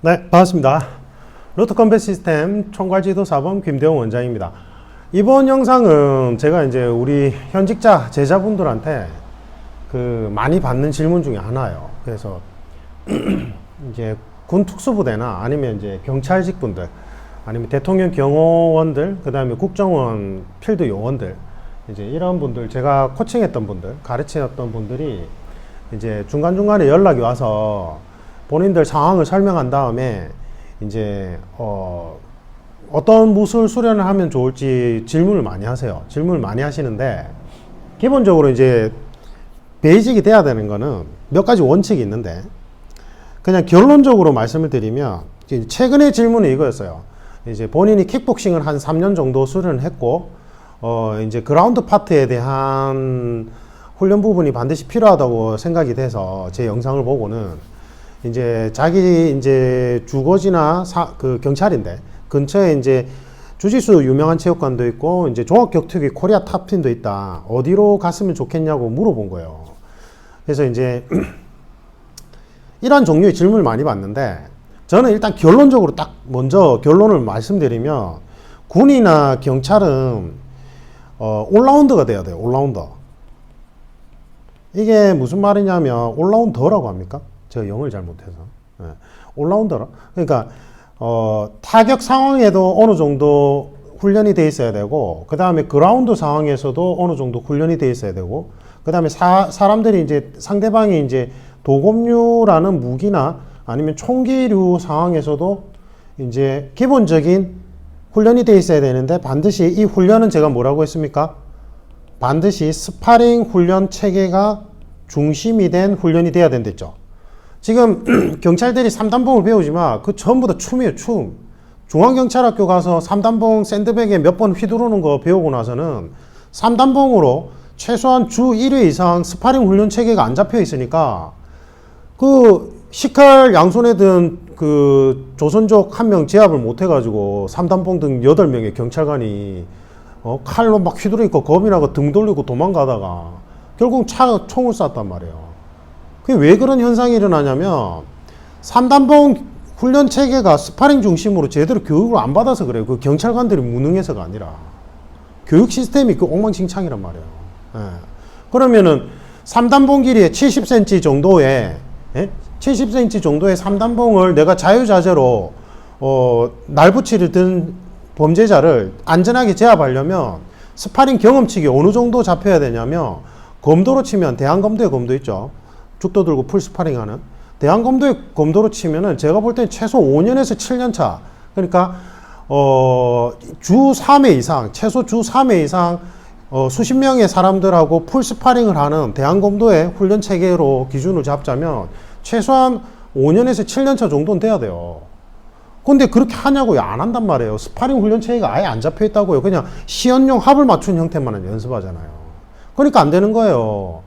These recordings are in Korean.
네, 반갑습니다. 로트 컴뱃 시스템 총괄지도사범 김대웅 원장입니다. 이번 영상은 제가 이제 우리 현직자 제자분들한테 많이 받는 질문 중에 하나예요. 그래서 이제 군 특수부대나 아니면 이제 경찰직 분들, 아니면 대통령 경호원들, 그 다음에 국정원 필드 요원들, 이제 이런 분들, 제가 코칭했던 분들, 가르쳤던 분들이 이제 중간중간에 연락이 와서 본인들 상황을 설명한 다음에 이제 어떤 무술 수련을 하면 좋을지 질문을 많이 하세요. 질문을 많이 하시는데, 기본적으로 이제 베이직이 돼야 되는 거는 몇 가지 원칙이 있는데, 그냥 결론적으로 말씀을 드리면 최근에 질문이 이거였어요. 이제 본인이 킥복싱을 한 3년 정도 수련을 했고 이제 그라운드 파트에 대한 훈련 부분이 반드시 필요하다고 생각이 돼서 제 영상을 보고는 이제 자기 이제 주거지나 그 경찰인데 근처에 이제 주짓수 유명한 체육관도 있고 이제 종합격투기 코리아 탑팀도 있다. 어디로 갔으면 좋겠냐고 물어본 거예요. 그래서 이제 이러한 종류의 질문을 많이 받는데, 저는 일단 결론적으로 딱 먼저 결론을 말씀드리면, 군이나 경찰은 올라운더가 돼야 돼요. 올라운더. 이게 무슨 말이냐면 올라운더라고 합니까? 제가 영어를 잘 못해서. 네. 올라운더라. 그러니까 타격 상황에도 어느 정도 훈련이 돼 있어야 되고, 그 다음에 그라운드 상황에서도 어느 정도 훈련이 돼 있어야 되고, 그 다음에 사람들이 이제 상대방이 이제 도검류라는 무기나 아니면 총기류 상황에서도 이제 기본적인 훈련이 돼 있어야 되는데, 반드시 이 훈련은 제가 뭐라고 했습니까? 반드시 스파링 훈련 체계가 중심이 된 훈련이 돼야 된댔죠. 지금 경찰들이 3단봉을 배우지만 그 전부 다 춤이에요. 춤. 중앙경찰학교 가서 3단봉 샌드백에 몇 번 휘두르는 거 배우고 나서는 3단봉으로 최소한 주 1회 이상 스파링 훈련 체계가 안 잡혀 있으니까 그 식칼 양손에 든 그 조선족 한 명 제압을 못 해가지고 3단봉 등 8명의 경찰관이 칼로 막 휘두르니까 겁이 나고 등 돌리고 도망가다가 결국 총을 쐈단 말이에요. 그게 왜 그런 현상이 일어나냐면 3단봉 훈련 체계가 스파링 중심으로 제대로 교육을 안 받아서 그래요. 그 경찰관들이 무능해서가 아니라 교육 시스템이 그 엉망진창이란 말이에요. 예. 그러면은 3단봉 길이에 70cm 정도의 70cm 정도의 3단봉을 내가 자유자재로 날붙이를 든 범죄자를 안전하게 제압하려면 스파링 경험치가 어느 정도 잡혀야 되냐면, 검도로 치면 대한검도의 검도 있죠. 죽도 들고 풀 스파링 하는 대한검도의 검도로 치면은 제가 볼 때는 최소 5년에서 7년 차, 그러니까 주 3회 이상, 최소 주 3회 이상 수십 명의 사람들하고 풀 스파링을 하는 대한검도의 훈련 체계로 기준을 잡자면 최소한 5년에서 7년 차 정도는 돼야 돼요. 근데 그렇게 하냐고요? 안 한단 말이에요. 스파링 훈련 체계가 아예 안 잡혀 있다고요. 그냥 시연용 합을 맞춘 형태만 연습하잖아요. 그러니까 안 되는 거예요.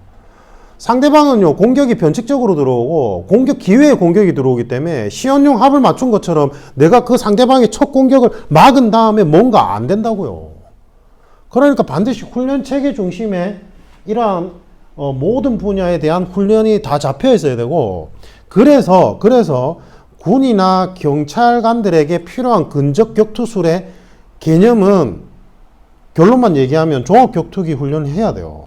상대방은요, 공격이 변칙적으로 들어오고 공격 기회에 공격이 들어오기 때문에 시연용 합을 맞춘 것처럼 내가 그 상대방의 첫 공격을 막은 다음에 뭔가 안 된다고요. 그러니까 반드시 훈련 체계 중심에 이러한 모든 분야에 대한 훈련이 다 잡혀 있어야 되고, 그래서 군이나 경찰관들에게 필요한 근접 격투술의 개념은 결론만 얘기하면 종합격투기 훈련을 해야 돼요.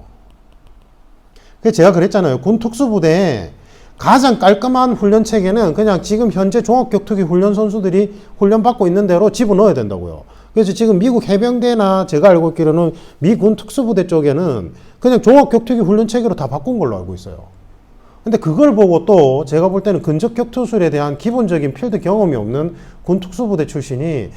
그래서 제가 그랬잖아요. 군 특수부대에 가장 깔끔한 훈련 체계는 그냥 지금 현재 종합격투기 훈련 선수들이 훈련받고 있는 대로 집어넣어야 된다고요. 그래서 지금 미국 해병대나 제가 알고 있기로는 미군 특수부대 쪽에는 그냥 종합격투기 훈련 체계로 다 바꾼 걸로 알고 있어요. 근데 그걸 보고 또 제가 볼 때는 근접 격투술에 대한 기본적인 필드 경험이 없는 군 특수부대 출신이,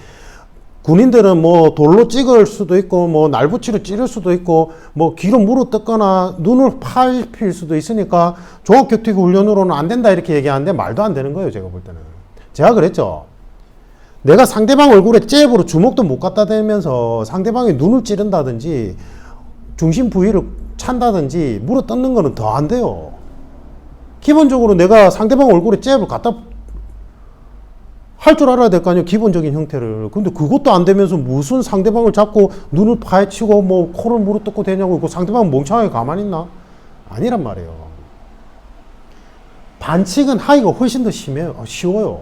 군인들은 뭐 돌로 찍을 수도 있고 뭐 날붙이로 찌를 수도 있고 뭐 귀로 물어 뜯거나 눈을 파일 수도 있으니까 종합격투기 훈련으로는 안 된다 이렇게 얘기하는데 말도 안 되는 거예요. 제가 볼 때는. 제가 그랬죠. 내가 상대방 얼굴에 잽으로 주먹도 못 갖다 대면서 상대방의 눈을 찌른다든지 중심 부위를 찬다든지 물어 뜯는 거는 더 안 돼요. 기본적으로 내가 상대방 얼굴에 잽을 갖다 할 줄 알아야 될 거 아니에요. 기본적인 형태를. 근데 그것도 안 되면서 무슨 상대방을 잡고 눈을 파헤치고 뭐 코를 물어 뜯고 되냐고. 그 상대방은 멍청하게 가만히 있나? 아니란 말이에요. 반칙은 하기가 훨씬 더 쉬워요.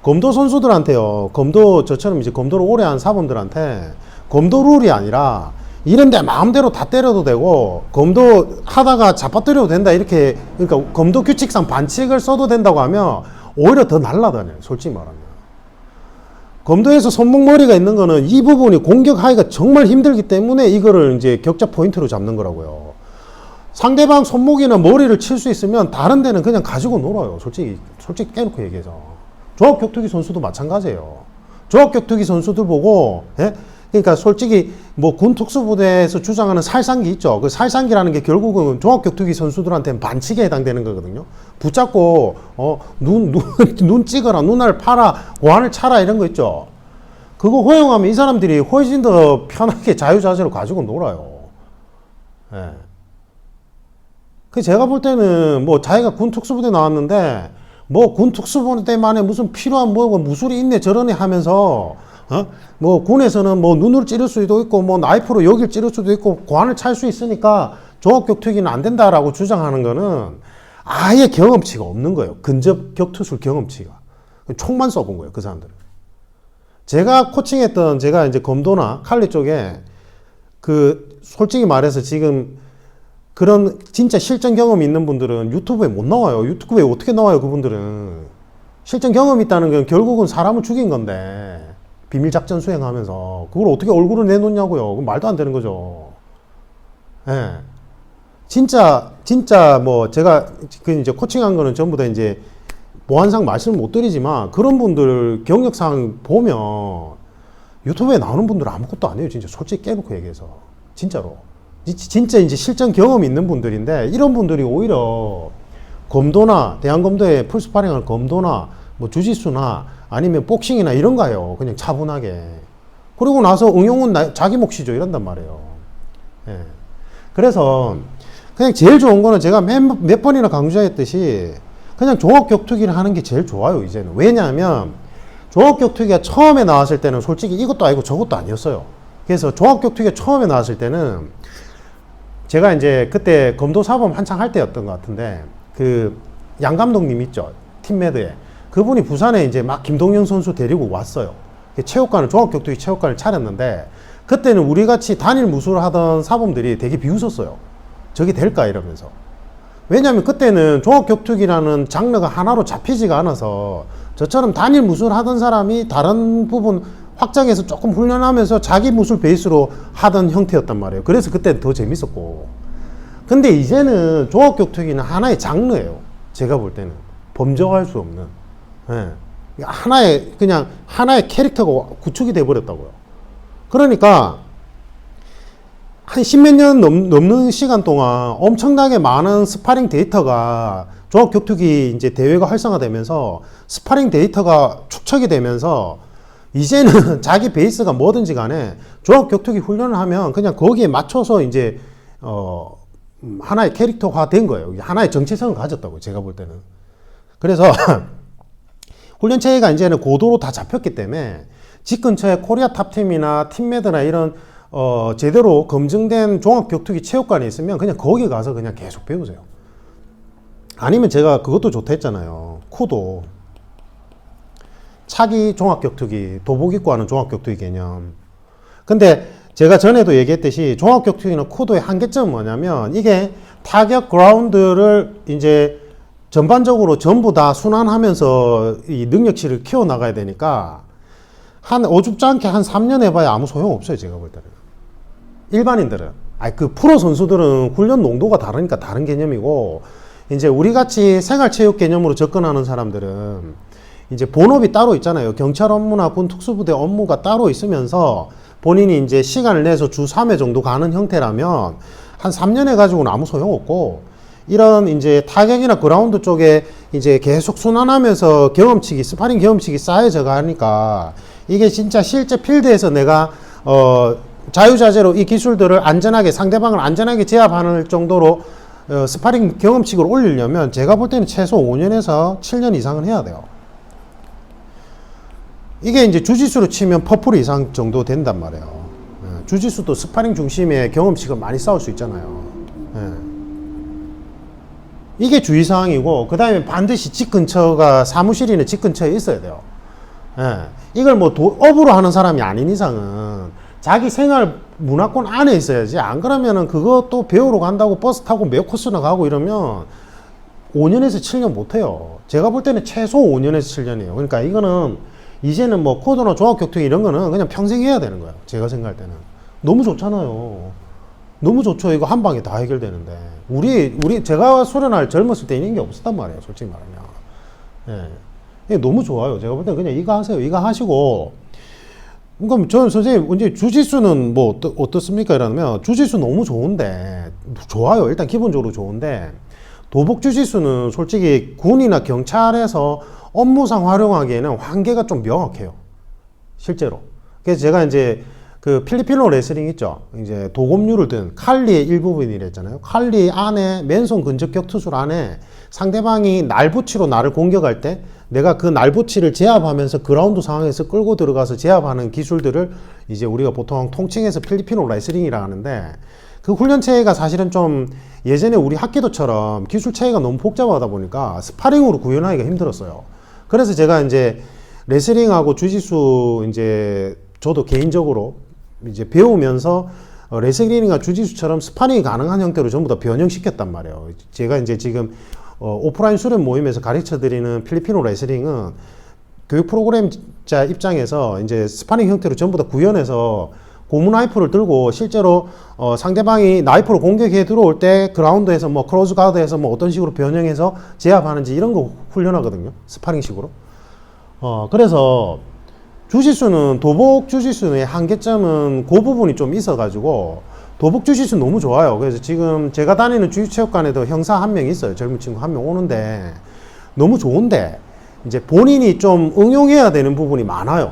검도 선수들한테요. 검도 저처럼 이제 검도를 오래 한 사범들한테 검도 룰이 아니라 이런데 마음대로 다 때려도 되고 검도 하다가 잡아뜨려도 된다 이렇게 그러니까 검도 규칙상 반칙을 써도 된다고 하면 오히려 더 날라다녀요. 솔직히 말하면. 검도에서 손목머리가 있는 거는 이 부분이 공격하기가 정말 힘들기 때문에 이거를 이제 격자 포인트로 잡는 거라고요. 상대방 손목이나 머리를 칠 수 있으면 다른 데는 그냥 가지고 놀아요. 솔직히 깨놓고 얘기해서. 조합격투기 선수도 마찬가지예요. 조합격투기 선수들 보고, 예? 그러니까 솔직히 뭐 군 특수부대에서 주장하는 살상기 있죠. 그 살상기라는 게 결국은 종합격투기 선수들한테는 반칙에 해당되는 거거든요. 붙잡고 눈 찍어라, 눈알 파라, 고환을 차라 이런 거 있죠. 그거 허용하면 이 사람들이 훨씬 더 편하게 자유자재로 가지고 놀아요. 예. 그 제가 볼 때는 뭐 자기가 군 특수부대 나왔는데 뭐 군 특수부대만에 무슨 필요한 뭐 무술이 있네 저러네 하면서 뭐 군에서는 뭐 눈을 찌를 수도 있고 뭐 나이프로 여길 찌를 수도 있고 고환을 찰 수 있으니까 종합격투기는 안 된다라고 주장하는 거는 아예 경험치가 없는 거예요. 근접 격투술 경험치가. 총만 써본 거예요. 그 사람들은. 제가 코칭했던 제가 이제 검도나 칼리 쪽에 그 솔직히 말해서 지금 그런 진짜 실전 경험이 있는 분들은 유튜브에 못 나와요. 유튜브에 어떻게 나와요, 그분들은. 실전 경험이 있다는 건 결국은 사람을 죽인 건데 비밀작전 수행하면서 그걸 어떻게 얼굴을 내놓냐고요. 그건 말도 안 되는 거죠. 예. 진짜 뭐 제가 그 이제 코칭한 거는 전부 다 이제 보안상 말씀을 못 드리지만 그런 분들 경력상 보면 유튜브에 나오는 분들은 아무것도 아니에요. 진짜 솔직히 깨놓고 얘기해서. 진짜로. 진짜 이제 실전 경험이 있는 분들인데 이런 분들이 오히려 검도나 대한검도에 풀스파링할 검도나 뭐 주짓수나 아니면 복싱이나 이런 거예요. 그냥 차분하게. 그리고 나서 응용은 자기 몫이죠. 이런단 말이에요. 예. 그래서 그냥 제일 좋은 거는 제가 몇 번이나 강조했듯이 그냥 종합격투기를 하는 게 제일 좋아요. 이제는. 왜냐하면 종합격투기가 처음에 나왔을 때는 솔직히 이것도 아니고 저것도 아니었어요. 그래서 종합격투기가 처음에 나왔을 때는 제가 이제 그때 검도사범 한창 할 때였던 것 같은데 그 양 감독님 있죠. 팀메드에. 그분이 부산에 이제 막 김동현 선수 데리고 왔어요. 체육관을, 종합격투기 체육관을 차렸는데 그때는 우리 같이 단일 무술을 하던 사범들이 되게 비웃었어요. 저게 될까 이러면서. 왜냐하면 그때는 종합격투기라는 장르가 하나로 잡히지가 않아서 저처럼 단일 무술 하던 사람이 다른 부분 확장해서 조금 훈련하면서 자기 무술 베이스로 하던 형태였단 말이에요. 그래서 그때 더 재밌었고. 근데 이제는 종합격투기는 하나의 장르예요. 제가 볼 때는. 범접할 수 없는. 예. 하나의 캐릭터가 구축이 돼버렸다고요. 그러니까 한 십몇 년 넘는 시간 동안 엄청나게 많은 스파링 데이터가 종합격투기 이제 대회가 활성화되면서 스파링 데이터가 축적이 되면서 이제는 자기 베이스가 뭐든지 간에 종합격투기 훈련을 하면 그냥 거기에 맞춰서 이제 하나의 캐릭터화 된 거예요. 하나의 정체성을 가졌다고 제가 볼 때는. 그래서 훈련 체계가 이제는 고도로 다 잡혔기 때문에 집 근처에 코리아 탑팀이나 팀메드나 이런 제대로 검증된 종합격투기 체육관이 있으면 그냥 거기 가서 그냥 계속 배우세요. 아니면 제가 그것도 좋다 했잖아요. 쿠도. 차기 종합격투기, 도복 입고 하는 종합격투기 개념. 근데 제가 전에도 얘기했듯이 종합격투기는 쿠도의 한계점은 뭐냐면 이게 타격 그라운드를 이제 전반적으로 전부 다 순환하면서 이 능력치를 키워나가야 되니까 한 어줍지 않게 한 3년 해봐야 아무 소용없어요. 제가 볼 때는. 일반인들은. 그 프로 선수들은 훈련 농도가 다르니까 다른 개념이고 이제 우리 같이 생활체육 개념으로 접근하는 사람들은 이제 본업이 따로 있잖아요. 경찰 업무나 군 특수부대 업무가 따로 있으면서 본인이 이제 시간을 내서 주 3회 정도 가는 형태라면 한 3년 해가지고는 아무 소용없고 이런 이제 타격이나 그라운드 쪽에 이제 계속 순환하면서 경험치기, 스파링 경험치기 쌓여져 가니까 이게 진짜 실제 필드에서 내가 자유자재로 이 기술들을 안전하게 상대방을 안전하게 제압하는 정도로 스파링 경험치기를 올리려면 제가 볼 때는 최소 5년에서 7년 이상은 해야 돼요. 이게 이제 주짓수로 치면 퍼플 이상 정도 된단 말이에요. 주짓수도 스파링 중심의 경험치가 많이 쌓을 수 있잖아요. 이게 주의사항이고 그 다음에 반드시 집 근처가 사무실이나 집 근처에 있어야 돼요. 예. 이걸 뭐 업으로 하는 사람이 아닌 이상은 자기 생활 문화권 안에 있어야지. 안 그러면은 그것도 배우러 간다고 버스 타고 몇 코스나 가고 이러면 5년에서 7년 못해요. 제가 볼 때는 최소 5년에서 7년이에요. 그러니까 이거는 이제는 뭐 코드나 종합격투기 이런 거는 그냥 평생 해야 되는 거예요. 제가 생각할 때는. 너무 좋잖아요. 너무 좋죠. 이거 한 방에 다 해결되는데. 제가 수련할 젊었을 때 이런 게 없었단 말이에요. 솔직히 말하면. 예. 이게 너무 좋아요. 제가 볼 때는 그냥 이거 하세요. 이거 하시고. 그러니까 저는 선생님, 이제 주짓수는 뭐 어떻습니까? 이러면 주짓수 너무 좋은데, 좋아요. 일단 기본적으로 좋은데, 도복 주짓수는 솔직히 군이나 경찰에서 업무상 활용하기에는 한계가 좀 명확해요. 실제로. 그래서 제가 이제 그 필리핀어 레슬링 있죠. 이제 도검류를 든 칼리의 일부분이랬잖아요. 칼리 안에 맨손 근접 격투술 안에 상대방이 날붙이로 나를 공격할 때 내가 그 날붙이를 제압하면서 그라운드 상황에서 끌고 들어가서 제압하는 기술들을 이제 우리가 보통 통칭해서 필리핀어 레슬링이라 하는데 그 훈련체가 사실은 좀 예전에 우리 합기도처럼 기술체계가 너무 복잡하다 보니까 스파링으로 구현하기가 힘들었어요. 그래서 제가 이제 레슬링하고 주짓수 이제 저도 개인적으로 이제 배우면서 레슬링이나 주짓수처럼 스파링이 가능한 형태로 전부 다 변형시켰단 말이에요. 제가 이제 지금 오프라인 수련 모임에서 가르쳐 드리는 필리핀어 레슬링은 교육 프로그램자 입장에서 이제 스파링 형태로 전부 다 구현해서 고무 나이프를 들고 실제로 상대방이 나이프로 공격해 들어올 때 그라운드에서 뭐 크로즈 가드에서 뭐 어떤 식으로 변형해서 제압하는지 이런 거 훈련하거든요. 스파링식으로. 그래서 주짓수는 도복 주짓수의 한계점은 그 부분이 좀 있어가지고 도복 주짓수 너무 좋아요. 그래서 지금 제가 다니는 주짓체육관에도 형사 한 명 있어요. 젊은 친구 한 명 오는데 너무 좋은데 이제 본인이 좀 응용해야 되는 부분이 많아요.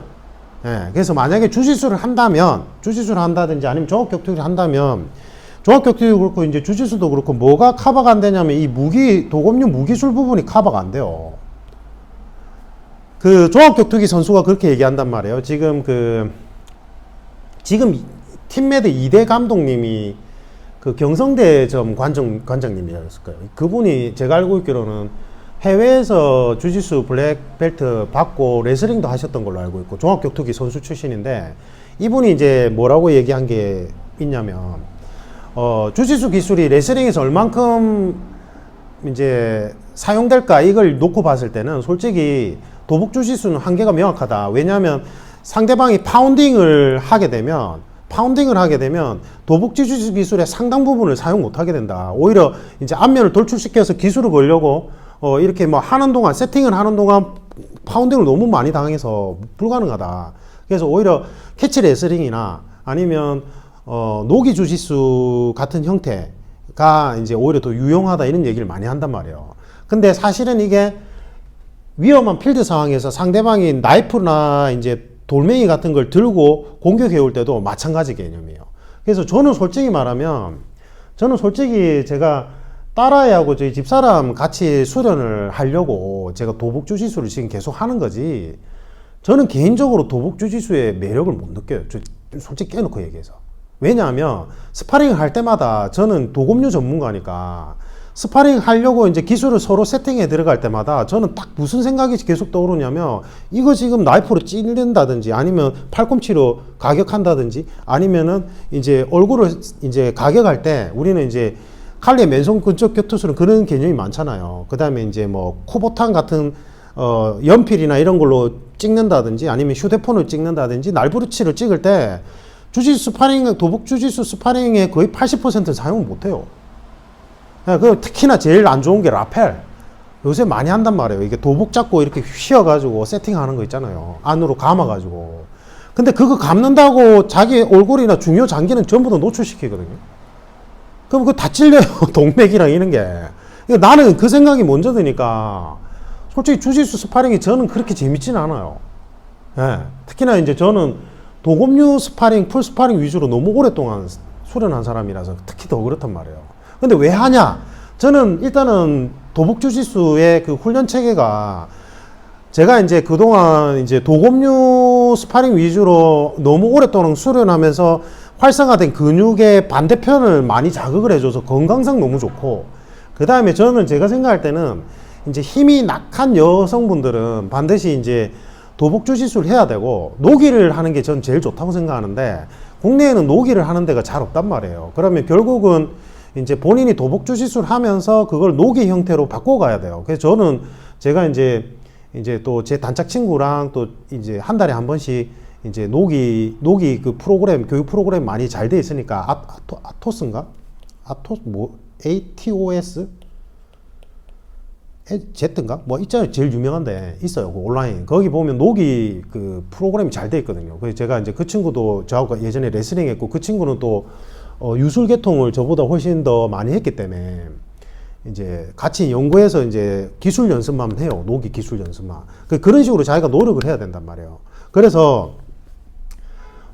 예, 그래서 만약에 주짓수를 한다든지 아니면 종합격투기를 한다면 종합격투기도 그렇고 이제 주짓수도 그렇고 뭐가 커버가 안 되냐면 이 도검류 무기술 부분이 커버가 안 돼요. 그 종합격투기 선수가 그렇게 얘기한단 말이에요. 지금 팀메드 2대 감독님이 그 경성대점 관장님이었을 거예요. 그분이 제가 알고 있기로는 해외에서 주짓수 블랙벨트 받고 레슬링도 하셨던 걸로 알고 있고 종합격투기 선수 출신인데 이분이 이제 뭐라고 얘기한 게 있냐면 주짓수 기술이 레슬링에서 얼만큼 이제 사용될까 이걸 놓고 봤을 때는 솔직히 도복 주짓수는 한계가 명확하다. 왜냐하면 상대방이 파운딩을 하게 되면 도복 주짓수 기술의 상당 부분을 사용 못 하게 된다. 오히려 이제 안면을 돌출시켜서 기술을 걸려고 이렇게 뭐 세팅을 하는 동안 파운딩을 너무 많이 당해서 불가능하다. 그래서 오히려 캐치 레슬링이나 아니면 노기 주짓수 같은 형태가 이제 오히려 더 유용하다 이런 얘기를 많이 한단 말이에요. 근데 사실은 이게 위험한 필드 상황에서 상대방이 나이프나 이제 돌멩이 같은 걸 들고 공격해 올 때도 마찬가지 개념이에요. 그래서 저는 솔직히 제가 딸아이하고 저희 집사람 같이 수련을 하려고 제가 도복 주짓수를 지금 계속 하는 거지. 저는 개인적으로 도복 주짓수의 매력을 못 느껴요. 솔직히 깨놓고 얘기해서. 왜냐하면 스파링을 할 때마다 저는 도검류 전문가니까 스파링 하려고 이제 기술을 서로 세팅해 들어갈 때마다 저는 딱 무슨 생각이 계속 떠오르냐면 이거 지금 나이프로 찔른다든지 아니면 팔꿈치로 가격한다든지 아니면은 이제 얼굴을 이제 가격할 때 우리는 이제 칼리의 맨손 근접 격투술은 그런 개념이 많잖아요. 그 다음에 이제 뭐 쿠보탄 같은 연필이나 이런 걸로 찍는다든지 아니면 휴대폰을 찍는다든지 날부르치를 찍을 때 도복 주짓수 스파링의 거의 80%는 사용을 못해요. 특히나 제일 안 좋은 게 라펠. 요새 많이 한단 말이에요. 이게 도복 잡고 이렇게 휘어가지고 세팅하는 거 있잖아요. 안으로 감아가지고. 근데 그거 감는다고 자기 얼굴이나 중요 장기는 전부 다 노출시키거든요. 그럼 그거 다 찔려요. 동맥이랑 이런 게. 나는 그 생각이 먼저 드니까 솔직히 주짓수 스파링이 저는 그렇게 재밌진 않아요. 예. 특히나 이제 저는 도검류 스파링, 풀 스파링 위주로 너무 오랫동안 수련한 사람이라서 특히 더 그렇단 말이에요. 근데 왜 하냐? 저는 일단은 도복 주짓수의 그 훈련 체계가 제가 이제 그동안 이제 도검류 스파링 위주로 너무 오랫동안 수련하면서 활성화된 근육의 반대편을 많이 자극을 해줘서 건강상 너무 좋고, 그 다음에 저는 제가 생각할 때는 이제 힘이 약한 여성분들은 반드시 이제 도복주 지수를 해야 되고 노기를 하는 게 전 제일 좋다고 생각하는데 국내에는 노기를 하는 데가 잘 없단 말이에요. 그러면 결국은 이제 본인이 도복주 지수를 하면서 그걸 노기 형태로 바꿔가야 돼요. 그래서 저는 제가 이제 또 제 단짝 친구랑 또 이제 한 달에 한 번씩 이제 노기 그 프로그램, 교육 프로그램 많이 잘 돼 있으니까 아토스인가? ATOS? Z인가? 뭐 있잖아요. 제일 유명한데 있어요. 그 온라인. 거기 보면 노기 그 프로그램이 잘 돼 있거든요. 그래서 제가 이제 그 친구도 저하고 예전에 레슬링 했고 그 친구는 또 유술 계통을 저보다 훨씬 더 많이 했기 때문에 이제 같이 연구해서 이제 기술 연습만 해요. 노기 기술 연습만. 그런 식으로 자기가 노력을 해야 된단 말이에요. 그래서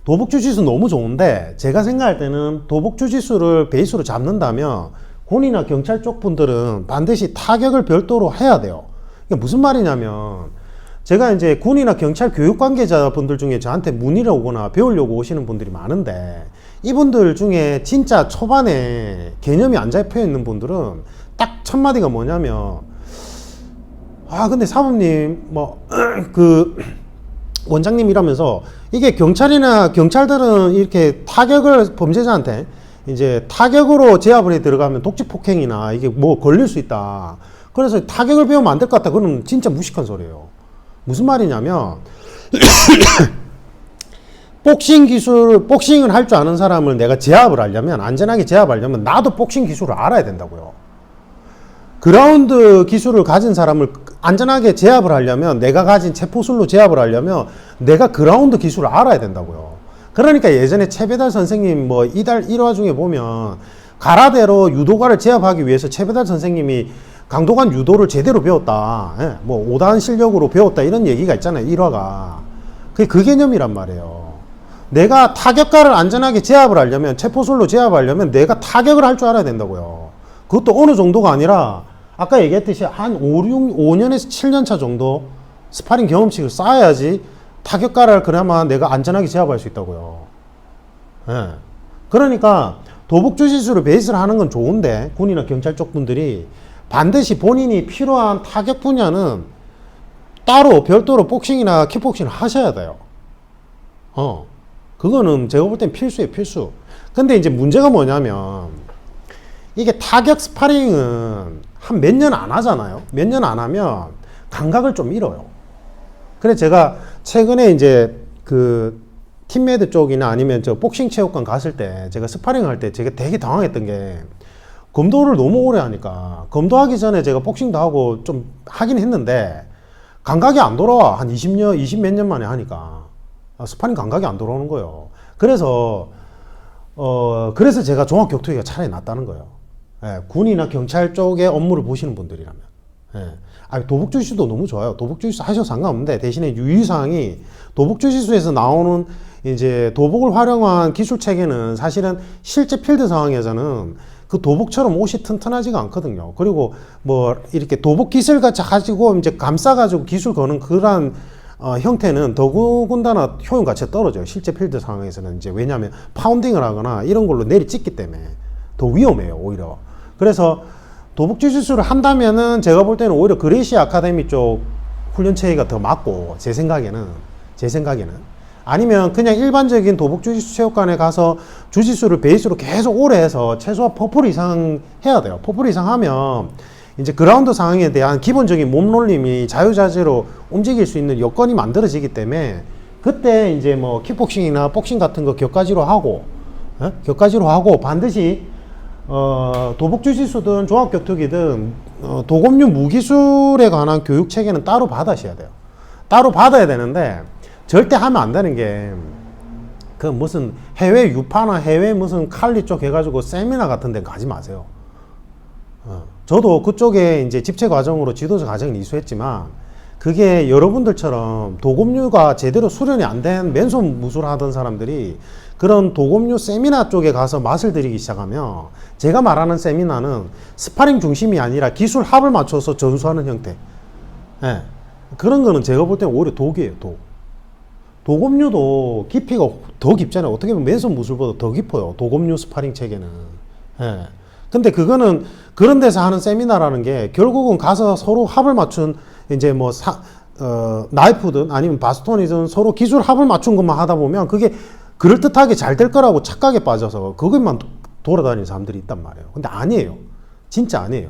도복주 지수 너무 좋은데 제가 생각할 때는 도복주 지수를 베이스로 잡는다면 군이나 경찰 쪽 분들은 반드시 타격을 별도로 해야 돼요. 이게 무슨 말이냐면 제가 이제 군이나 경찰 교육 관계자분들 중에 저한테 문의를 오거나 배우려고 오시는 분들이 많은데 이분들 중에 진짜 초반에 개념이 안 잡혀 있는 분들은 딱 첫 마디가 뭐냐면 근데 사모님 그 원장님이라면서 이게 경찰들은 이렇게 타격을 범죄자한테 이제 타격으로 제압을 해 들어가면 독직 폭행이나 이게 뭐 걸릴 수 있다. 그래서 타격을 배우면 안 될 것 같다. 그건 진짜 무식한 소리예요. 무슨 말이냐면 복싱을 할 줄 아는 사람을 내가 제압을 하려면 안전하게 제압하려면 나도 복싱 기술을 알아야 된다고요. 그라운드 기술을 가진 사람을 안전하게 제압을 하려면 내가 가진 체포술로 제압을 하려면 내가 그라운드 기술을 알아야 된다고요. 그러니까 예전에 최배달 선생님 뭐 이달 1화 중에 보면 가라데로 유도가를 제압하기 위해서 최배달 선생님이 강도간 유도를 제대로 배웠다. 뭐 5단 실력으로 배웠다 이런 얘기가 있잖아요. 1화가. 그 개념이란 말이에요. 내가 타격가를 안전하게 제압을 하려면 체포술로 제압하려면 내가 타격을 할 줄 알아야 된다고요. 그것도 어느 정도가 아니라 아까 얘기했듯이 한 5년에서 7년 차 정도 스파링 경험치를 쌓아야지 타격가를 그나마 내가 안전하게 제압할 수 있다고요. 예. 그러니까 도복주 지수를 베이스를 하는 건 좋은데 군이나 경찰 쪽 분들이 반드시 본인이 필요한 타격 분야는 따로 별도로 복싱이나 킥복싱을 하셔야 돼요. 그거는 제가 볼 땐 필수예요, 필수. 근데 이제 문제가 뭐냐면 이게 타격 스파링은 한 몇 년 안 하잖아요. 몇 년 안 하면 감각을 좀 잃어요. 그래서 제가 최근에 이제 그 팀메드 쪽이나 아니면 저 복싱 체육관 갔을 때 제가 스파링 할 때 제가 되게 당황했던 게 검도를 너무 오래 하니까 검도하기 전에 제가 복싱도 하고 좀 하긴 했는데 감각이 안 돌아와. 한 20 몇 년 만에 하니까 스파링 감각이 안 돌아오는 거예요. 그래서 제가 종합격투기가 차라리 낫다는 거예요. 예, 군이나 경찰 쪽의 업무를 보시는 분들이라면. 도복주 지수도 너무 좋아요. 도복주 지수 하셔도 상관없는데 대신에 유의사항이 도복주 지수에서 나오는 이제 도복을 활용한 기술 체계는 사실은 실제 필드 상황에서는 그 도복처럼 옷이 튼튼하지가 않거든요. 그리고 뭐 이렇게 도복 기술 가지고 이제 감싸가지고 기술 거는 그런 형태는 더군다나 효용 가치가 떨어져요. 실제 필드 상황에서는 이제 왜냐하면 파운딩을 하거나 이런 걸로 내리 찍기 때문에 더 위험해요, 오히려. 그래서 도복주 지수를 한다면은 제가 볼 때는 오히려 그레이시 아카데미 쪽 훈련 체계가 더 맞고 제 생각에는 아니면 그냥 일반적인 도복주 지수 체육관에 가서 주짓수를 베이스로 계속 오래 해서 최소한 퍼플 이상 해야 돼요. 퍼플 이상 하면 이제 그라운드 상황에 대한 기본적인 몸놀림이 자유자재로 움직일 수 있는 여건이 만들어지기 때문에 그때 이제 뭐 킥복싱이나 복싱 같은 거 격가지로 하고 반드시 도복주 지수든 종합격투기든 도검류 무기술에 관한 교육 체계는 따로 받으셔야 돼요. 따로 받아야 되는데 절대 하면 안 되는 게 그 무슨 해외 유파나 해외 무슨 칼리 쪽 해가지고 세미나 같은 데 가지 마세요. 저도 그쪽에 이제 집체 과정으로 지도자 과정을 이수했지만 그게 여러분들처럼 도검류가 제대로 수련이 안 된 맨손 무술 하던 사람들이 그런 도검류 세미나 쪽에 가서 맛을 들이기 시작하면 제가 말하는 세미나는 스파링 중심이 아니라 기술 합을 맞춰서 전수하는 형태. 그런 거는 제가 볼 때는 오히려 독이에요, 독. 도검류도 깊이가 더 깊잖아요. 어떻게 보면 맨손 무술보다 더 깊어요. 도검류 스파링 체계는. 근데 그거는 그런 데서 하는 세미나라는 게 결국은 가서 서로 합을 맞춘 이제 뭐 나이프든 아니면 바스톤이든 서로 기술 합을 맞춘 것만 하다 보면 그게 그럴듯하게 잘 될 거라고 착각에 빠져서 그것만 돌아다니는 사람들이 있단 말이에요. 근데 아니에요. 진짜 아니에요.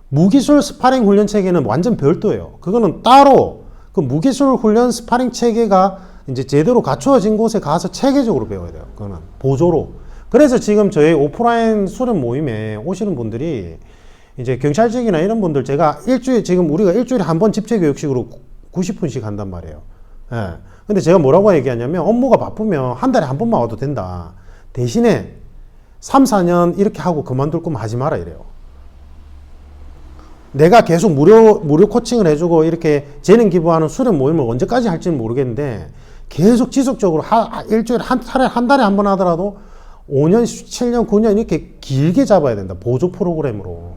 무기술 스파링 훈련 체계는 완전 별도예요. 그거는 따로 그 무기술 훈련 스파링 체계가 이제 제대로 갖추어진 곳에 가서 체계적으로 배워야 돼요. 그거는 보조로. 그래서 지금 저희 오프라인 수련 모임에 오시는 분들이 이제 경찰직이나 이런 분들 제가 지금 우리가 일주일에 한 번 집체 교육식으로 90분씩 한단 말이에요. 예. 근데 제가 뭐라고 얘기하냐면 업무가 바쁘면 한 달에 한 번만 와도 된다. 대신에 3, 4년 이렇게 하고 그만둘 거면 하지 마라 이래요. 내가 계속 무료 코칭을 해주고 이렇게 재능 기부하는 수련 모임을 언제까지 할지는 모르겠는데 계속 지속적으로 일주일에 한 달에 한 번 하더라도 5년, 7년, 9년 이렇게 길게 잡아야 된다. 보조 프로그램으로.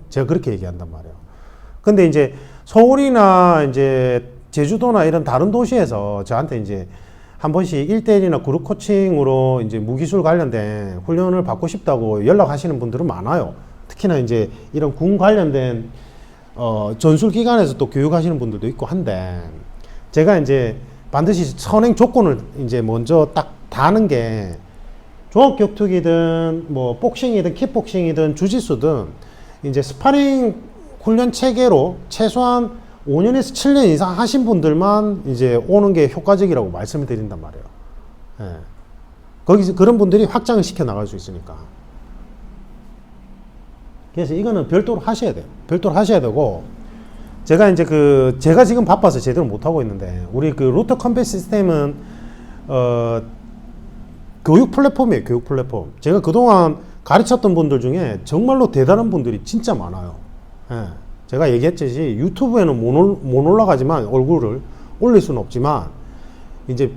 제가 그렇게 얘기한단 말이에요. 근데 이제 서울이나 이제 제주도나 이런 다른 도시에서 저한테 이제 한 번씩 1대1이나 그룹 코칭으로 이제 무기술 관련된 훈련을 받고 싶다고 연락하시는 분들은 많아요. 특히나 이제 이런 군 관련된 전술 기관에서 또 교육하시는 분들도 있고 한데 제가 이제 반드시 선행 조건을 이제 먼저 딱 다는 게 종합격투기든 뭐 복싱이든 킥복싱이든 주짓수든 이제 스파링 훈련 체계로 최소한 5년에서 7년 이상 하신 분들만 이제 오는 게 효과적이라고 말씀을 드린단 말이에요. 예. 거기서 그런 분들이 확장을 시켜 나갈 수 있으니까. 그래서 이거는 별도로 하셔야 돼요. 별도로 하셔야 되고, 제가 이제 제가 지금 바빠서 제대로 못하고 있는데, 우리 그 루터 컴뱃 시스템은, 교육 플랫폼이에요, 교육 플랫폼. 제가 그동안 가르쳤던 분들 중에 정말로 대단한 분들이 진짜 많아요. 예. 제가 얘기했듯이 유튜브에는 못 올라가지만 얼굴을 올릴 수는 없지만, 이제,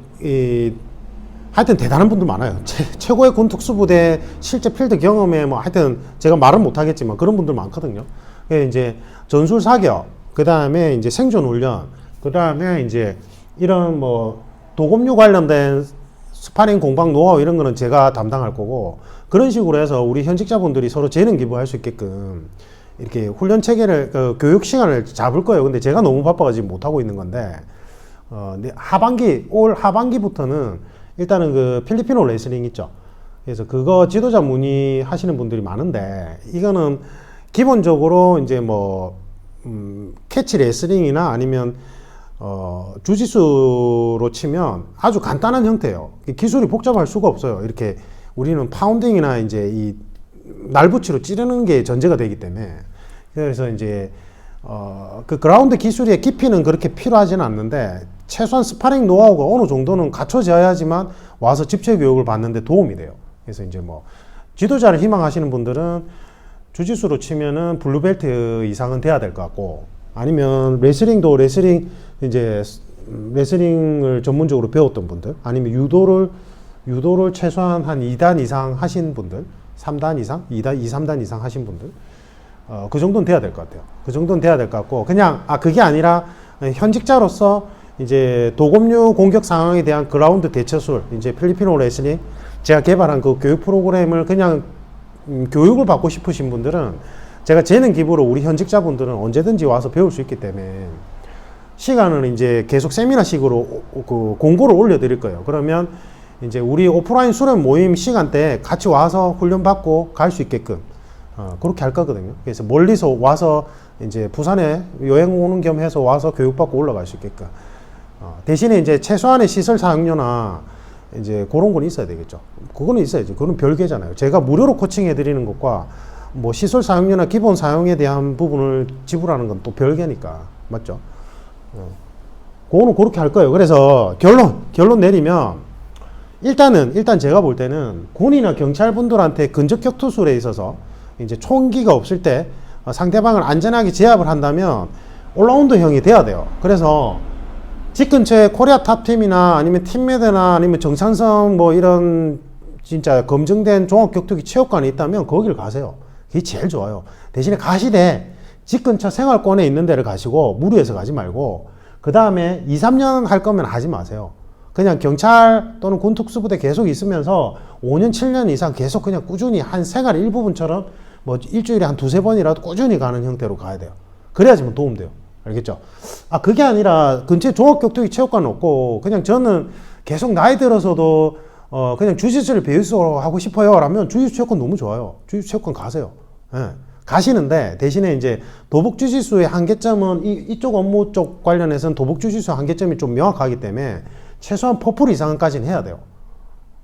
하여튼 대단한 분들 많아요. 최고의 군 특수부대 실제 필드 경험에 뭐 하여튼 제가 말은 못하겠지만 그런 분들 많거든요. 이제 전술 사격, 그 다음에 이제 생존 훈련, 그 다음에 이제 이런 뭐 도검류 관련된 스파링 공방 노하우 이런 거는 제가 담당할 거고, 그런 식으로 해서 우리 현직자분들이 서로 재능 기부할 수 있게끔 이렇게 훈련 체계를 교육 시간을 잡을 거예요. 근데 제가 너무 바빠가지고 못 하고 있는 건데, 올 하반기부터는 일단은 그 필리핀어 레슬링 있죠. 그래서 그거 지도자 문의하시는 분들이 많은데, 이거는 기본적으로 이제 뭐 캐치 레슬링이나 아니면 주짓수로 치면 아주 간단한 형태예요. 기술이 복잡할 수가 없어요. 이렇게 우리는 파운딩이나 이제 이 날붙이로 찌르는 게 전제가 되기 때문에, 그래서 이제 그 그라운드 기술의 깊이는 그렇게 필요하지는 않는데, 최소한 스파링 노하우가 어느 정도는 갖춰져야지만 와서 집체 교육을 받는데 도움이 돼요. 그래서 이제 뭐 지도자를 희망하시는 분들은 주짓수로 치면은 블루벨트 이상은 돼야 될 것 같고, 아니면 레슬링도 이제 레슬링을 전문적으로 배웠던 분들, 아니면 유도를 최소한 한 2단 이상 하신 분들, 3단 이상, 2, 3단 이상 하신 분들, 그 정도는 돼야 될 것 같아요. 그 정도는 돼야 될 것 같고, 그냥 그게 아니라 현직자로서 이제 도검류 공격 상황에 대한 그라운드 대처술, 이제 필리핀어 레슬링 제가 개발한 그 교육 프로그램을 그냥 교육을 받고 싶으신 분들은 제가 재능 기부로 우리 현직자분들은 언제든지 와서 배울 수 있기 때문에 시간은 이제 계속 세미나식으로 그 공고를 올려드릴 거예요. 그러면 이제 우리 오프라인 수련 모임 시간대에 같이 와서 훈련 받고 갈 수 있게끔 그렇게 할 거거든요. 그래서 멀리서 와서 이제 부산에 여행 오는 겸 해서 와서 교육받고 올라갈 수 있게끔. 대신에 이제 최소한의 시설 사용료나 이제 그런 건 있어야 되겠죠. 그거는 있어야죠. 그건 별개잖아요. 제가 무료로 코칭해 드리는 것과 뭐 시설 사용료나 기본 사용에 대한 부분을 지불하는 건 또 별개니까. 맞죠? 그거는 그렇게 할 거예요. 그래서 결론 내리면 일단 제가 볼 때는 군이나 경찰분들한테 근접 격투술에 있어서 이제 총기가 없을 때 상대방을 안전하게 제압을 한다면 올라운드형이 돼야 돼요. 그래서 집 근처에 코리아 탑팀이나 아니면 팀메드나 아니면 정찬성 뭐 이런 진짜 검증된 종합격투기 체육관이 있다면 거기를 가세요. 그게 제일 좋아요. 대신에 가시되 집 근처 생활권에 있는 데를 가시고 무리해서 가지 말고, 그 다음에 2, 3년 할 거면 하지 마세요. 그냥 경찰 또는 군특수부대 계속 있으면서 5년, 7년 이상 계속 그냥 꾸준히 한 생활 일부분처럼 뭐 일주일에 한 2, 3번이라도 꾸준히 가는 형태로 가야 돼요. 그래야지만 도움 돼요. 알겠죠? 아, 그게 아니라 근처에 종합격투기 체육관 없고 그냥 저는 계속 나이 들어서도 그냥 주짓수를 배우서 하고 싶어요 라면 주짓수 체육관 너무 좋아요. 주짓수 체육관 가세요. 예. 가시는데 대신에 이제 도복 주짓수의 한계점은 이쪽 업무 쪽 관련해서는 도복 주짓수 한계점이 좀 명확하기 때문에 최소한 퍼플 이상까지는 해야 돼요.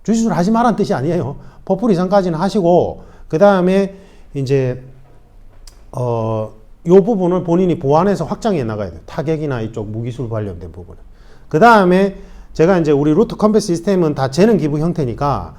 주짓수를 하지 말라는 뜻이 아니에요. 퍼플 이상까지는 하시고 그 다음에 이제 요 부분을 본인이 보완해서 확장해 나가야 돼요. 타격이나 이쪽 무기술 관련된 부분은. 그 다음에 제가 이제 우리 루트 컴뱃 시스템은 다 재능 기부 형태니까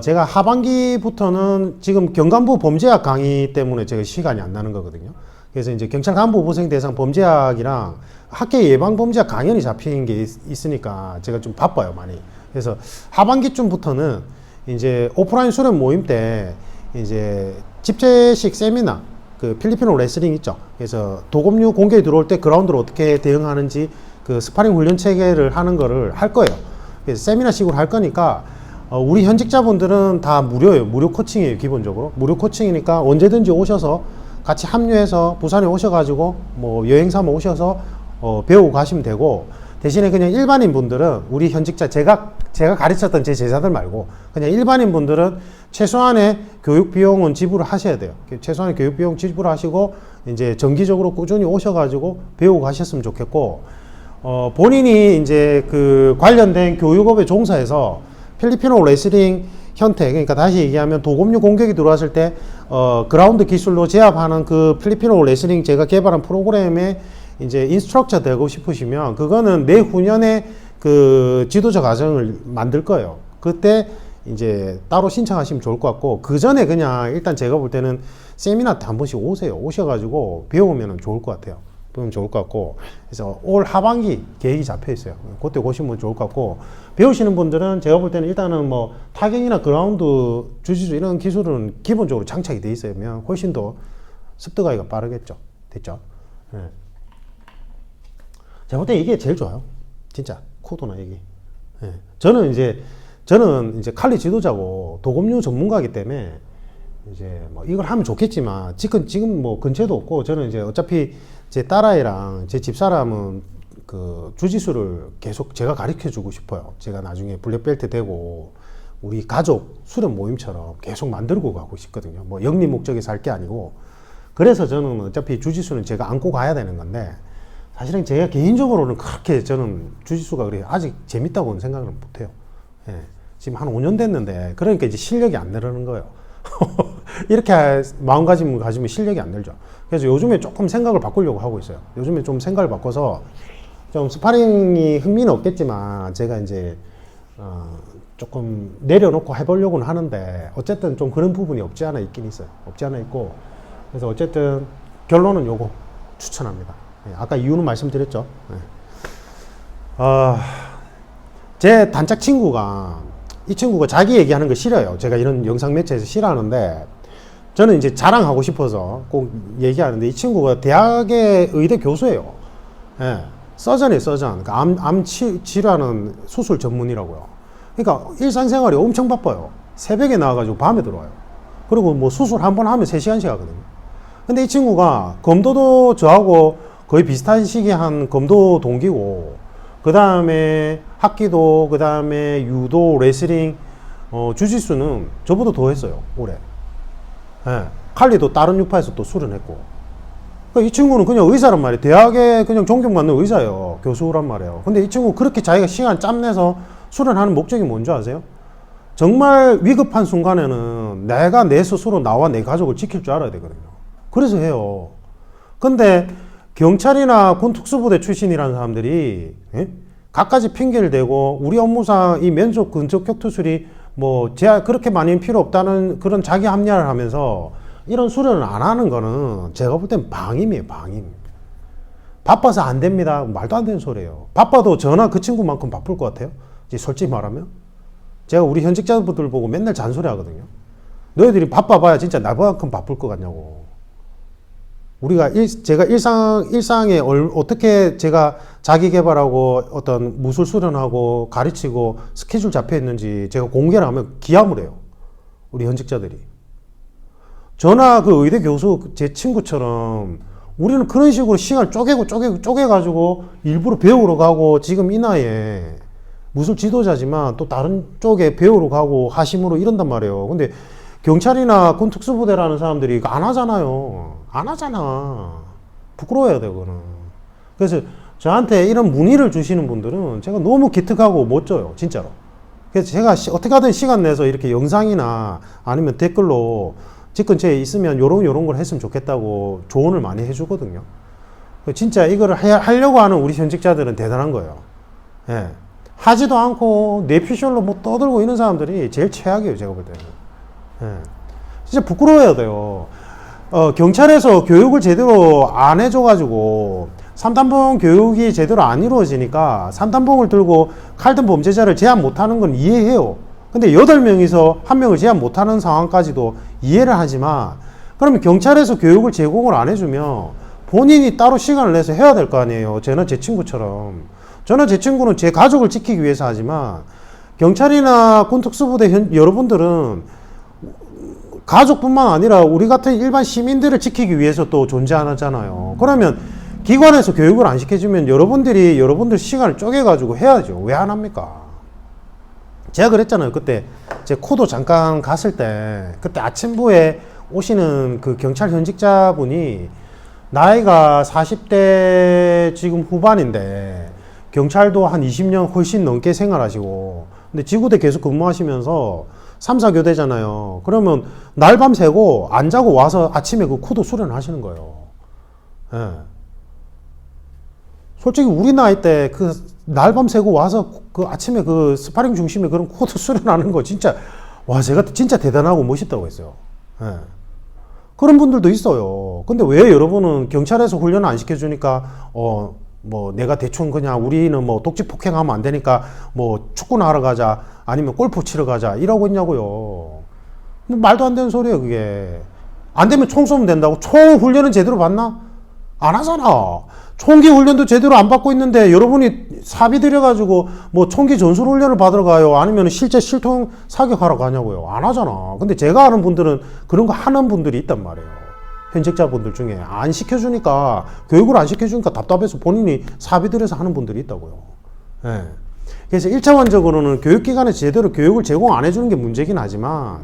제가 하반기부터는 지금 경간부 범죄학 강의 때문에 제가 시간이 안 나는 거거든요. 그래서 이제 경찰 간부 후보생 대상 범죄학이랑 학계 예방 범죄학 강연이 잡힌 게 있으니까 제가 좀 바빠요, 많이. 그래서 하반기쯤부터는 이제 오프라인 수련 모임 때 이제 집제식 세미나, 그 필리핀어 레슬링 있죠. 그래서 도검류 공격이 들어올 때 그라운드로 어떻게 대응하는지 그 스파링 훈련 체계를 하는 거를 할 거예요. 그래서 세미나식으로 할 거니까 우리 현직자분들은 다 무료예요. 무료 코칭이에요, 기본적으로. 무료 코칭이니까 언제든지 오셔서 같이 합류해서 부산에 오셔가지고 뭐 여행 삼아 오셔서 배우고 가시면 되고, 대신에 그냥 일반인 분들은 우리 현직자 제가 가르쳤던 제 제자들 말고 그냥 일반인 분들은 최소한의 교육 비용은 지불을 하셔야 돼요. 최소한의 교육 비용 지불을 하시고 이제 정기적으로 꾸준히 오셔가지고 배우고 가셨으면 좋겠고, 본인이 이제 그 관련된 교육업에 종사해서 필리핀어 레슬링 형태, 그러니까 다시 얘기하면 도검류 공격이 들어왔을 때 그라운드 기술로 제압하는 그 필리핀어 레슬링 제가 개발한 프로그램에 이제 인스트럭처 되고 싶으시면 그거는 내후년에 그 지도자 과정을 만들 거예요. 그때 이제 따로 신청하시면 좋을 것 같고, 그 전에 그냥 일단 제가 볼 때는 세미나 때 한 번씩 오세요. 오셔가지고 배우면 좋을 것 같아요. 배우면 좋을 것 같고, 그래서 올 하반기 계획이 잡혀 있어요. 그때 오시면 좋을 것 같고, 배우시는 분들은 제가 볼 때는 일단은 뭐 타격이나 그라운드 주짓수 이런 기술은 기본적으로 장착이 돼 있으면 훨씬 더 습득하기가 빠르겠죠. 됐죠? 네. 제가 볼 때 이게 제일 좋아요. 진짜 코도나 이게. 네. 저는 이제 칼리 지도자고 도검류 전문가이기 때문에 이제 뭐 이걸 하면 좋겠지만 지금 뭐 근처에도 없고, 저는 이제 어차피 제 딸아이랑 제 집사람은 그 주짓수를 계속 제가 가르쳐 주고 싶어요. 제가 나중에 블랙벨트 되고 우리 가족 수련 모임처럼 계속 만들고 가고 싶거든요. 뭐 영리 목적에서 할 게 아니고. 그래서 저는 어차피 주짓수는 제가 안고 가야 되는 건데, 사실은 제가 개인적으로는 그렇게 저는 주짓수가 그래 아직 재밌다고는 생각을 못해요. 예. 지금 한 5년 됐는데, 그러니까 이제 실력이 안 늘어나는 거예요. 이렇게 마음가짐을 가지면 실력이 안 늘죠. 그래서 요즘에 조금 생각을 바꾸려고 하고 있어요. 요즘에 좀 생각을 바꿔서 좀 스파링이 흥미는 없겠지만 제가 이제 조금 내려놓고 해보려고는 하는데, 어쨌든 좀 그런 부분이 없지 않아 있긴 있어요. 없지 않아 있고, 그래서 어쨌든 결론은 요거 추천합니다. 예, 아까 이유는 말씀드렸죠. 예. 제 단짝 친구가, 이 친구가 자기 얘기하는 거 싫어요. 제가 이런 영상 매체에서 싫어하는데, 저는 이제 자랑하고 싶어서 꼭 얘기하는데, 이 친구가 대학의 의대 교수예요. 예. 서전이에요, 서전. 그러니까 암 치료하는 수술 전문이라고요. 그러니까 일상생활이 엄청 바빠요. 새벽에 나와가지고 밤에 들어와요. 그리고 뭐 수술 한 번 하면 3시간씩 하거든요. 근데 이 친구가 검도도 저하고 거의 비슷한 시기에 한 검도 동기고, 그 다음에 합기도, 그 다음에 유도, 레슬링, 주짓수는 저보다 더 했어요, 올해. 예. 칼리도 다른 유파에서 또 수련했고. 그러니까 이 친구는 그냥 의사란 말이에요. 대학에 그냥 존경받는 의사예요. 교수란 말이에요. 근데 이 친구 그렇게 자기가 시간 짬내서 수련하는 목적이 뭔지 아세요? 정말 위급한 순간에는 내가 내 스스로 나와 내 가족을 지킬 줄 알아야 되거든요. 그래서 해요. 근데 경찰이나 군 특수부대 출신이라는 사람들이 갖가지 핑계를 대고 우리 업무상 이 면접 근접 격투술이 뭐 그렇게 많이 필요 없다는 그런 자기 합리화를 하면서 이런 수련을 안 하는 거는 제가 볼 땐 방임이에요, 방임. 바빠서 안 됩니다. 말도 안 되는 소리예요. 바빠도 저나 그 친구만큼 바쁠 것 같아요. 이제 솔직히 말하면. 제가 우리 현직자분들 보고 맨날 잔소리 하거든요. 너희들이 바빠봐야 진짜 나만큼 바쁠 것 같냐고. 제가 일상에 어떻게 제가 자기 개발하고 어떤 무술 수련하고 가르치고 스케줄 잡혀 있는지 제가 공개를 하면 기함을 해요. 우리 현직자들이. 저나 그 의대 교수 제 친구처럼 우리는 그런 식으로 시간을 쪼개가지고 일부러 배우러 가고, 지금 이 나이에 무술 지도자지만 또 다른 쪽에 배우러 가고 하심으로 이런단 말이에요. 근데 경찰이나 군 특수부대라는 사람들이 이거 안 하잖아요. 안 하잖아. 부끄러워야 돼, 그거는. 그래서 저한테 이런 문의를 주시는 분들은 제가 너무 기특하고 멋져요, 진짜로. 그래서 제가 어떻게 하든 시간 내서 이렇게 영상이나 아니면 댓글로 집 근처에 있으면 요런 걸 했으면 좋겠다고 조언을 많이 해주거든요. 진짜 이거를 하려고 하는 우리 현직자들은 대단한 거예요. 예. 하지도 않고 뇌피셜로 뭐 떠들고 있는 사람들이 제일 최악이에요, 제가 볼 때는. 예. 진짜 부끄러워야 돼요. 경찰에서 교육을 제대로 안 해줘가지고 3단봉 교육이 제대로 안 이루어지니까 3단봉을 들고 칼든 범죄자를 제한 못하는 건 이해해요. 근데 8명이서 1명을 제한 못하는 상황까지도 이해를 하지만, 그러면 경찰에서 교육을 제공을 안 해주면 본인이 따로 시간을 내서 해야 될 거 아니에요. 저는 제 친구처럼. 저는 제 친구는 제 가족을 지키기 위해서 하지만, 경찰이나 군특수부대 여러분들은 가족뿐만 아니라 우리 같은 일반 시민들을 지키기 위해서 또 존재하잖아요. 그러면 기관에서 교육을 안 시켜주면 여러분들 시간을 쪼개가지고 해야죠. 왜 안 합니까? 제가 그랬잖아요. 그때 제 코도 잠깐 갔을 때, 그때 아침부에 오시는 그 경찰 현직자분이 나이가 40대 지금 후반인데 경찰도 한 20년 훨씬 넘게 생활하시고, 근데 지구대 계속 근무하시면서 3, 4교대잖아요. 그러면 날밤 새고 안 자고 와서 아침에 그 코드 수련하시는 거예요. 예. 솔직히 우리 나이 때 그 날밤 새고 와서 그 아침에 그 스파링 중심에 그런 코드 수련하는 거 진짜, 와, 제가 진짜 대단하고 멋있다고 했어요. 예. 그런 분들도 있어요. 근데 왜 여러분은 경찰에서 훈련을 안 시켜주니까, 뭐 내가 대충 그냥 우리는 뭐 독직 폭행하면 안 되니까 뭐 축구나 하러 가자, 아니면 골프 치러 가자 이러고 있냐고요. 뭐 말도 안 되는 소리예요, 그게. 안 되면 총 쏘면 된다고? 총 훈련은 제대로 받나? 안 하잖아. 총기 훈련도 제대로 안 받고 있는데 여러분이 사비 들여가지고 뭐 총기 전술 훈련을 받으러 가요? 아니면 실제 실통 사격하러 가냐고요? 안 하잖아. 근데 제가 아는 분들은 그런 거 하는 분들이 있단 말이에요. 현직자분들 중에 안 시켜주니까, 교육을 안 시켜주니까 답답해서 본인이 사비 들여서 하는 분들이 있다고요. 예. 그래서 1차원적으로는 교육기관에 제대로 교육을 제공 안 해주는 게 문제긴 하지만,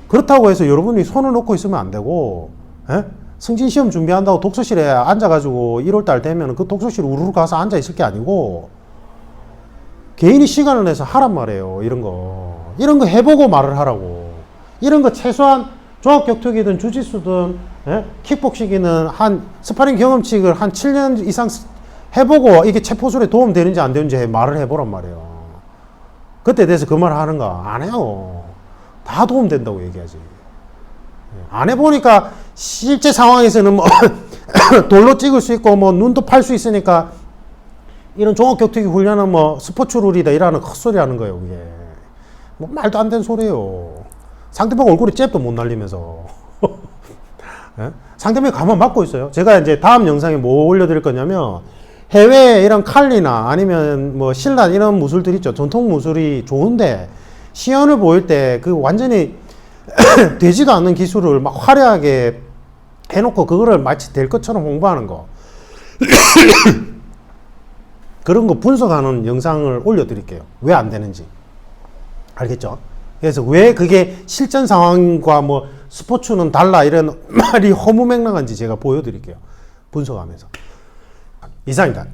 그렇다고 해서 여러분이 손을 놓고 있으면 안 되고, 예? 승진시험 준비한다고 독서실에 앉아가지고 1월달 되면 그 독서실 우르르 가서 앉아 있을 게 아니고, 개인이 시간을 내서 하란 말이에요. 이런 거 해보고 말을 하라고. 이런 거 최소한 종합격투기든 주짓수든, 예? 킥복싱이든 한 스파링 경험칙을 한 7년 이상 해보고 이게 체포술에 도움 되는지 안 되는지 말을 해보란 말이에요. 그때 대해서 그 말 하는가? 안 해요. 다 도움 된다고 얘기하지. 안 해보니까 실제 상황에서는 뭐 돌로 찍을 수 있고 뭐 눈도 팔 수 있으니까 이런 종합격투기 훈련은 뭐 스포츠 룰이다 이라는 헛소리 하는 거예요. 그게 뭐 말도 안 되는 소리예요. 상대방 얼굴에 잽도 못 날리면서 예? 상대방이 가만 맞고 있어요. 제가 이제 다음 영상에 뭐 올려드릴 거냐면, 해외에 이런 칼리나 아니면 뭐 신란 이런 무술들 있죠. 전통 무술이 좋은데 시연을 보일 때 그 완전히 되지도 않는 기술을 막 화려하게 해놓고 그거를 마치 될 것처럼 홍보하는 거 그런 거 분석하는 영상을 올려드릴게요. 왜 안 되는지. 알겠죠? 그래서 왜 그게 실전 상황과 뭐 스포츠는 달라 이런 말이 허무맹랑한지 제가 보여드릴게요. 분석하면서. 이상입니다.